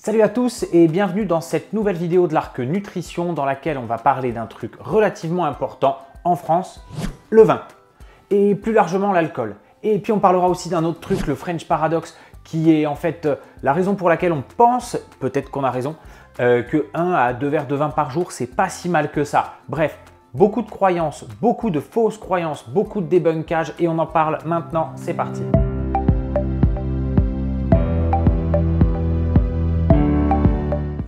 Salut à tous et bienvenue dans cette nouvelle vidéo de l'Arc Nutrition dans laquelle on va parler d'un truc relativement important en France, le vin et plus largement l'alcool. Et puis on parlera aussi d'un autre truc, le French Paradox, qui est en fait la raison pour laquelle on pense, peut-être qu'on a raison, que 1 à 2 verres de vin par jour, c'est pas si mal que ça. Bref, beaucoup de croyances, beaucoup de fausses croyances, beaucoup de débunkage et on en parle maintenant, c'est parti.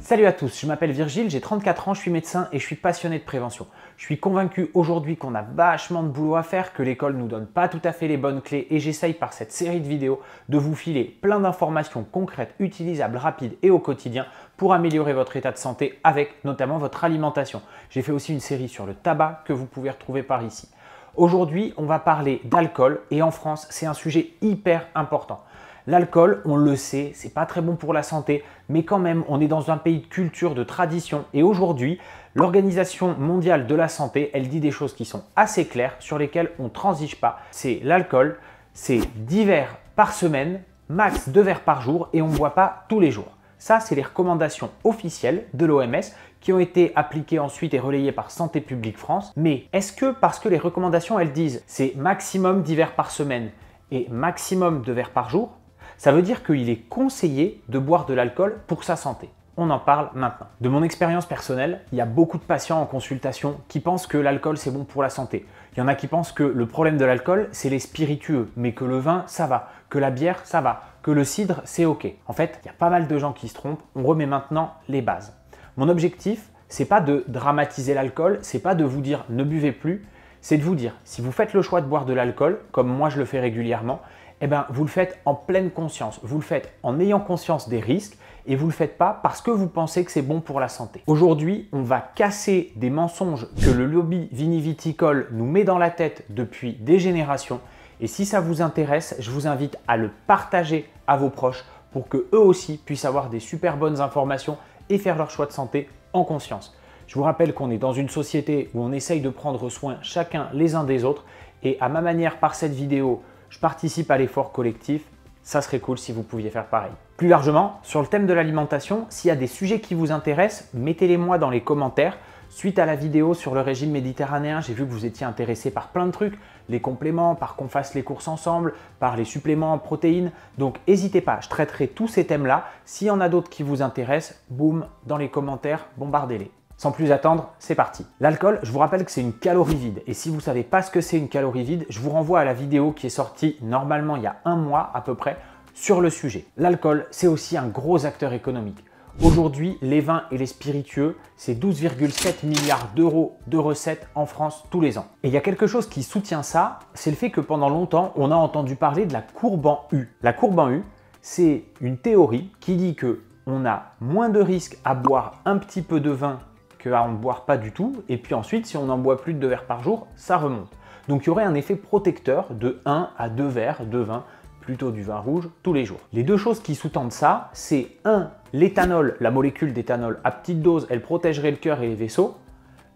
Salut à tous, je m'appelle Virgile, j'ai 34 ans, je suis médecin et je suis passionné de prévention. Je suis convaincu aujourd'hui qu'on a vachement de boulot à faire, que l'école ne nous donne pas tout à fait les bonnes clés et j'essaye par cette série de vidéos de vous filer plein d'informations concrètes, utilisables, rapides et au quotidien pour améliorer votre état de santé avec notamment votre alimentation. J'ai fait aussi une série sur le tabac que vous pouvez retrouver par ici. Aujourd'hui, on va parler d'alcool et en France, c'est un sujet hyper important. L'alcool, on le sait, c'est pas très bon pour la santé, mais quand même, on est dans un pays de culture, de tradition. Et aujourd'hui, l'Organisation mondiale de la santé, elle dit des choses qui sont assez claires, sur lesquelles on ne transige pas. C'est l'alcool, c'est 10 verres par semaine, max 2 verres par jour, et on ne boit pas tous les jours. Ça, c'est les recommandations officielles de l'OMS qui ont été appliquées ensuite et relayées par Santé publique France. Mais est-ce que parce que les recommandations, elles disent c'est maximum 10 verres par semaine et maximum 2 verres par jour, ça veut dire qu'il est conseillé de boire de l'alcool pour sa santé. On en parle maintenant. De mon expérience personnelle, il y a beaucoup de patients en consultation qui pensent que l'alcool c'est bon pour la santé. Il y en a qui pensent que le problème de l'alcool c'est les spiritueux, mais que le vin ça va, que la bière ça va, que le cidre c'est ok. En fait, il y a pas mal de gens qui se trompent. On remet maintenant les bases. Mon objectif, c'est pas de dramatiser l'alcool, c'est pas de vous dire ne buvez plus, c'est de vous dire si vous faites le choix de boire de l'alcool, comme moi je le fais régulièrement, eh bien, vous le faites en pleine conscience, vous le faites en ayant conscience des risques et vous ne le faites pas parce que vous pensez que c'est bon pour la santé. Aujourd'hui, on va casser des mensonges que le lobby viniviticole nous met dans la tête depuis des générations et si ça vous intéresse, je vous invite à le partager à vos proches pour que eux aussi puissent avoir des super bonnes informations et faire leur choix de santé en conscience. Je vous rappelle qu'on est dans une société où on essaye de prendre soin chacun les uns des autres et à ma manière par cette vidéo, je participe à l'effort collectif, ça serait cool si vous pouviez faire pareil. Plus largement, sur le thème de l'alimentation, s'il y a des sujets qui vous intéressent, mettez-les moi dans les commentaires. Suite à la vidéo sur le régime méditerranéen, j'ai vu que vous étiez intéressé par plein de trucs, les compléments, par qu'on fasse les courses ensemble, par les suppléments en protéines. Donc n'hésitez pas, je traiterai tous ces thèmes-là. S'il y en a d'autres qui vous intéressent, boum, dans les commentaires, bombardez-les. Sans plus attendre, c'est parti. L'alcool, je vous rappelle que c'est une calorie vide. Et si vous ne savez pas ce que c'est une calorie vide, je vous renvoie à la vidéo qui est sortie normalement il y a un mois à peu près sur le sujet. L'alcool, c'est aussi un gros acteur économique. Aujourd'hui, les vins et les spiritueux, c'est 12,7 milliards d'euros de recettes en France tous les ans. Et il y a quelque chose qui soutient ça, c'est le fait que pendant longtemps, on a entendu parler de la courbe en U. La courbe en U, c'est une théorie qui dit que on a moins de risques à boire un petit peu de vin qu'à en boire pas du tout, et puis ensuite, si on en boit plus de 2 verres par jour, ça remonte. Donc il y aurait un effet protecteur de 1 à 2 verres de vin, plutôt du vin rouge, tous les jours. Les deux choses qui sous-tendent ça, c'est 1, l'éthanol, la molécule d'éthanol à petite dose, elle protégerait le cœur et les vaisseaux.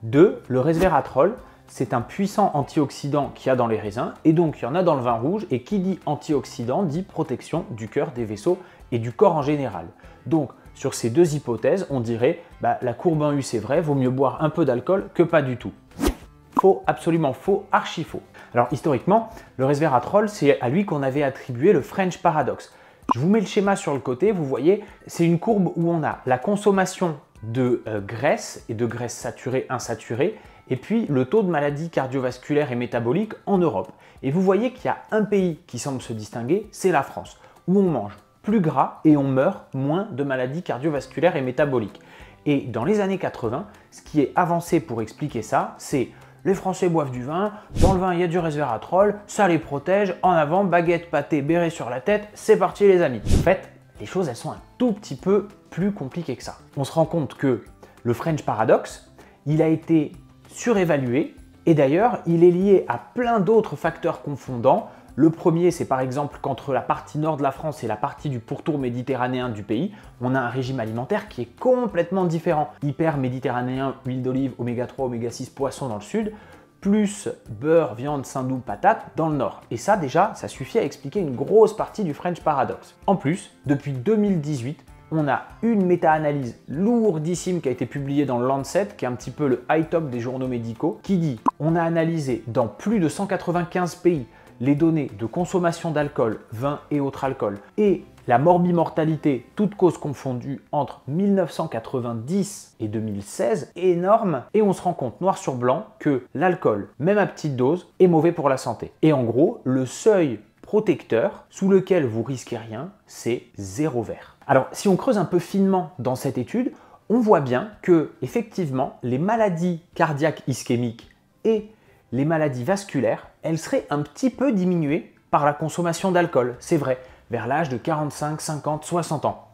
2, le resveratrol, c'est un puissant antioxydant qu'il y a dans les raisins, et donc il y en a dans le vin rouge, et qui dit antioxydant dit protection du cœur, des vaisseaux et du corps en général. Donc, sur ces deux hypothèses, on dirait la courbe en U c'est vrai, vaut mieux boire un peu d'alcool que pas du tout. Faux, absolument faux, archi faux. Alors historiquement, le resveratrol, c'est à lui qu'on avait attribué le French Paradox. Je vous mets le schéma sur le côté, vous voyez, c'est une courbe où on a la consommation de graisse et de graisse saturée, insaturée, et puis le taux de maladies cardiovasculaires et métaboliques en Europe. Et vous voyez qu'il y a un pays qui semble se distinguer, c'est la France, où on mange plus gras et on meurt moins de maladies cardiovasculaires et métaboliques. Et dans les années 80, ce qui est avancé pour expliquer ça, c'est les Français boivent du vin, dans le vin il y a du resveratrol, ça les protège, en avant, baguette, pâté, béret sur la tête, c'est parti les amis. En fait, les choses elles sont un tout petit peu plus compliquées que ça. On se rend compte que le French Paradox, il a été surévalué et d'ailleurs il est lié à plein d'autres facteurs confondants. Le premier, c'est par exemple qu'entre la partie nord de la France et la partie du pourtour méditerranéen du pays, on a un régime alimentaire qui est complètement différent. Hyper méditerranéen, huile d'olive, oméga 3, oméga 6, poisson dans le sud, plus beurre, viande, saindoux, patates dans le nord. Et ça déjà, ça suffit à expliquer une grosse partie du French Paradox. En plus, depuis 2018, On a une méta-analyse lourdissime qui a été publiée dans le Lancet, qui est un petit peu le high top des journaux médicaux, qui dit on a analysé dans plus de 195 pays les données de consommation d'alcool, vin et autres alcools, et la morbimortalité, toutes causes confondues, entre 1990 et 2016, énorme, et on se rend compte noir sur blanc que l'alcool, même à petite dose, est mauvais pour la santé. Et en gros, le seuil protecteur sous lequel vous risquez rien, c'est 0 verre. Alors, si on creuse un peu finement dans cette étude, on voit bien que, effectivement, les maladies cardiaques ischémiques et les maladies vasculaires, elles seraient un petit peu diminuées par la consommation d'alcool, c'est vrai, vers l'âge de 45, 50, 60 ans.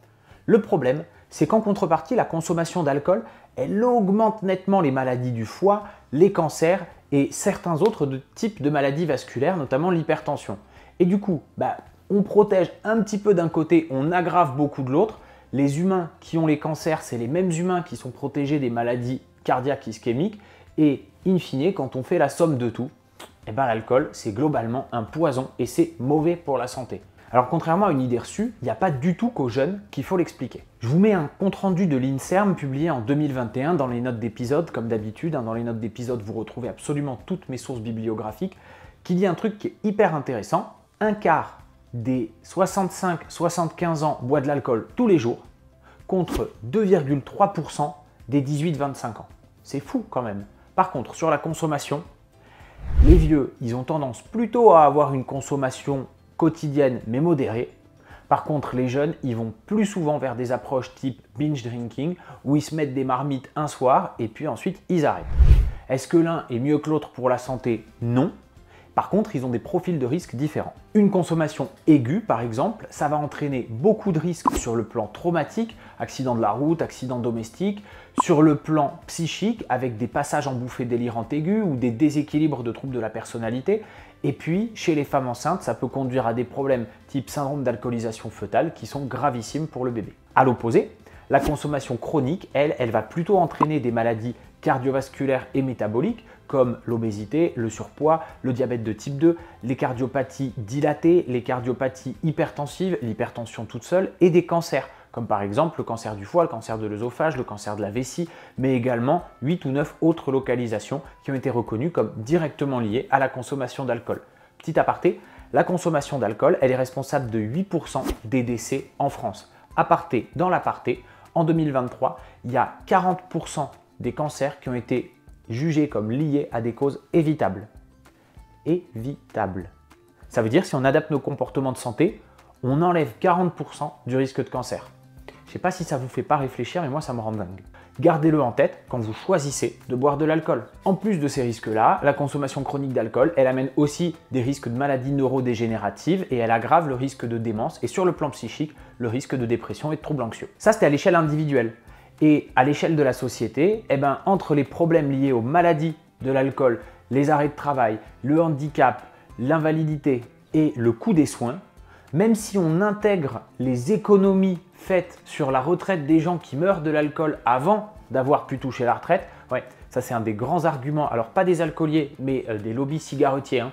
Le problème, c'est qu'en contrepartie, la consommation d'alcool, elle augmente nettement les maladies du foie, les cancers et certains autres types de maladies vasculaires, notamment l'hypertension. Et du coup, on protège un petit peu d'un côté, on aggrave beaucoup de l'autre. Les humains qui ont les cancers, c'est les mêmes humains qui sont protégés des maladies cardiaques ischémiques. Et in fine, quand on fait la somme de tout, l'alcool, c'est globalement un poison et c'est mauvais pour la santé. Alors contrairement à une idée reçue, il n'y a pas du tout qu'aux jeunes qu'il faut l'expliquer. Je vous mets un compte-rendu de l'INSERM publié en 2021 dans les notes d'épisode, comme d'habitude. Dans les notes d'épisode, vous retrouvez absolument toutes mes sources bibliographiques, qui dit un truc qui est hyper intéressant. Un quart des 65-75 ans boit de l'alcool tous les jours, contre 2,3% des 18-25 ans. C'est fou quand même. Par contre, sur la consommation, les vieux, ils ont tendance plutôt à avoir une consommation quotidienne mais modérée. Par contre, les jeunes, ils vont plus souvent vers des approches type binge drinking, où ils se mettent des marmites un soir et puis ensuite ils arrêtent. Est-ce que l'un est mieux que l'autre pour la santé? Non. Par contre, ils ont des profils de risque différents. Une consommation aiguë, par exemple, ça va entraîner beaucoup de risques sur le plan traumatique, accident de la route, accident domestique, sur le plan psychique, avec des passages en bouffées délirantes aiguës ou des déséquilibres de troubles de la personnalité. Et puis, chez les femmes enceintes, ça peut conduire à des problèmes type syndrome d'alcoolisation fœtale qui sont gravissimes pour le bébé. À l'opposé, la consommation chronique, elle va plutôt entraîner des maladies cardiovasculaires et métaboliques comme l'obésité, le surpoids, le diabète de type 2, les cardiopathies dilatées, les cardiopathies hypertensives, l'hypertension toute seule et des cancers comme par exemple le cancer du foie, le cancer de l'œsophage, le cancer de la vessie, mais également 8 ou 9 autres localisations qui ont été reconnues comme directement liées à la consommation d'alcool. Petit aparté, la consommation d'alcool, elle est responsable de 8% des décès en France. Aparté dans l'aparté, en 2023, il y a 40% des cancers qui ont été jugés comme liés à des causes évitables. Évitables. Ça veut dire si on adapte nos comportements de santé, on enlève 40% du risque de cancer. Je ne sais pas si ça vous fait pas réfléchir, mais moi ça me rend dingue. Gardez-le en tête quand vous choisissez de boire de l'alcool. En plus de ces risques-là, la consommation chronique d'alcool, elle amène aussi des risques de maladies neurodégénératives et elle aggrave le risque de démence et sur le plan psychique, le risque de dépression et de troubles anxieux. Ça, c'était à l'échelle individuelle. Et à l'échelle de la société, entre les problèmes liés aux maladies de l'alcool, les arrêts de travail, le handicap, l'invalidité et le coût des soins, même si on intègre les économies faites sur la retraite des gens qui meurent de l'alcool avant d'avoir pu toucher la retraite, ça c'est un des grands arguments, alors pas des alcooliers, mais des lobbies cigarettiers.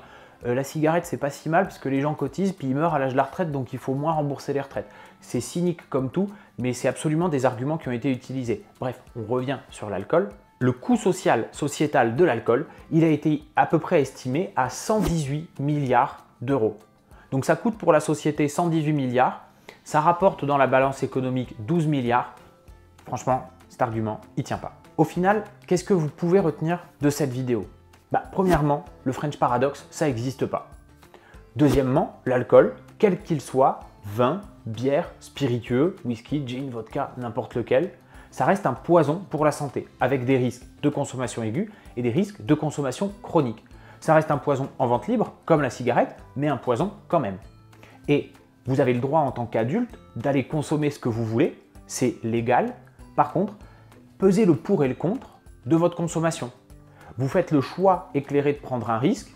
La cigarette, c'est pas si mal parce que les gens cotisent puis ils meurent à l'âge de la retraite, donc il faut moins rembourser les retraites. C'est cynique comme tout, mais c'est absolument des arguments qui ont été utilisés. Bref, on revient sur l'alcool. Le coût sociétal de l'alcool, il a été à peu près estimé à 118 milliards d'euros. Donc ça coûte pour la société 118 milliards, ça rapporte dans la balance économique 12 milliards. Franchement, cet argument, il ne tient pas. Au final, qu'est-ce que vous pouvez retenir de cette vidéo? Premièrement, le French Paradox, ça n'existe pas. Deuxièmement, l'alcool, quel qu'il soit, vin, bière, spiritueux, whisky, gin, vodka, n'importe lequel, ça reste un poison pour la santé, avec des risques de consommation aiguë et des risques de consommation chronique. Ça reste un poison en vente libre, comme la cigarette, mais un poison quand même. Et vous avez le droit en tant qu'adulte d'aller consommer ce que vous voulez, c'est légal. Par contre, pesez le pour et le contre de votre consommation. Vous faites le choix éclairé de prendre un risque,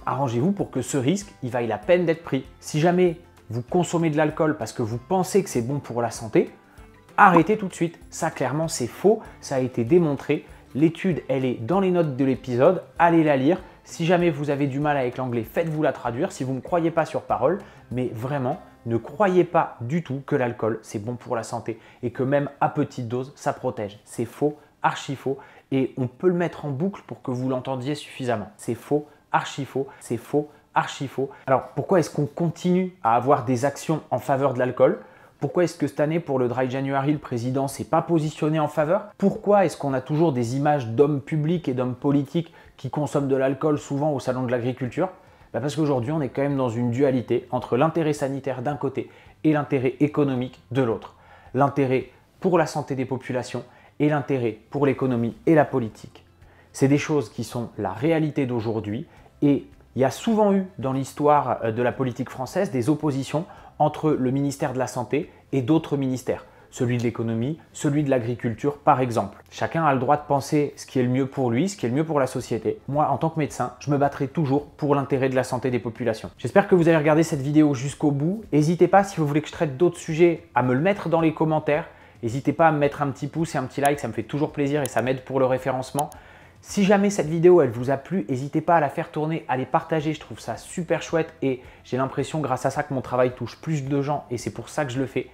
arrangez-vous pour que ce risque, il vaille la peine d'être pris. Si jamais vous consommez de l'alcool parce que vous pensez que c'est bon pour la santé, arrêtez tout de suite. Ça, clairement, c'est faux, ça a été démontré. L'étude, elle est dans les notes de l'épisode, allez la lire. Si jamais vous avez du mal avec l'anglais, faites-vous la traduire si vous ne me croyez pas sur parole. Mais vraiment, Ne croyez pas du tout que l'alcool, c'est bon pour la santé et que même à petite dose, ça protège. C'est faux, archi faux, et on peut le mettre en boucle pour que vous l'entendiez suffisamment. C'est faux, archi faux, c'est faux, archi faux. Alors pourquoi est-ce qu'on continue à avoir des actions en faveur de l'alcool? Pourquoi est-ce que cette année, pour le Dry January, le président ne s'est pas positionné en faveur? Pourquoi est-ce qu'on a toujours des images d'hommes publics et d'hommes politiques qui consomment de l'alcool souvent au salon de l'agriculture? Parce qu'aujourd'hui, on est quand même dans une dualité entre l'intérêt sanitaire d'un côté et l'intérêt économique de l'autre. L'intérêt pour la santé des populations et l'intérêt pour l'économie et la politique. C'est des choses qui sont la réalité d'aujourd'hui et il y a souvent eu dans l'histoire de la politique française des oppositions entre le ministère de la Santé et d'autres ministères, celui de l'économie, celui de l'agriculture par exemple. Chacun a le droit de penser ce qui est le mieux pour lui, ce qui est le mieux pour la société. Moi, en tant que médecin, je me battrai toujours pour l'intérêt de la santé des populations. J'espère que vous avez regardé cette vidéo jusqu'au bout. N'hésitez pas, si vous voulez que je traite d'autres sujets, à me le mettre dans les commentaires. N'hésitez pas à me mettre un petit pouce et un petit like, ça me fait toujours plaisir et ça m'aide pour le référencement. Si jamais cette vidéo elle vous a plu, n'hésitez pas à la faire tourner, à les partager, je trouve ça super chouette et j'ai l'impression grâce à ça que mon travail touche plus de gens et c'est pour ça que je le fais.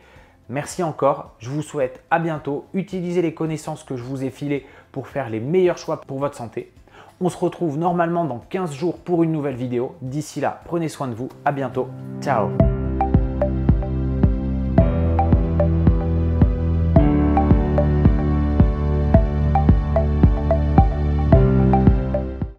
Merci encore, je vous souhaite à bientôt, utilisez les connaissances que je vous ai filées pour faire les meilleurs choix pour votre santé. On se retrouve normalement dans 15 jours pour une nouvelle vidéo. D'ici là, prenez soin de vous, à bientôt, ciao.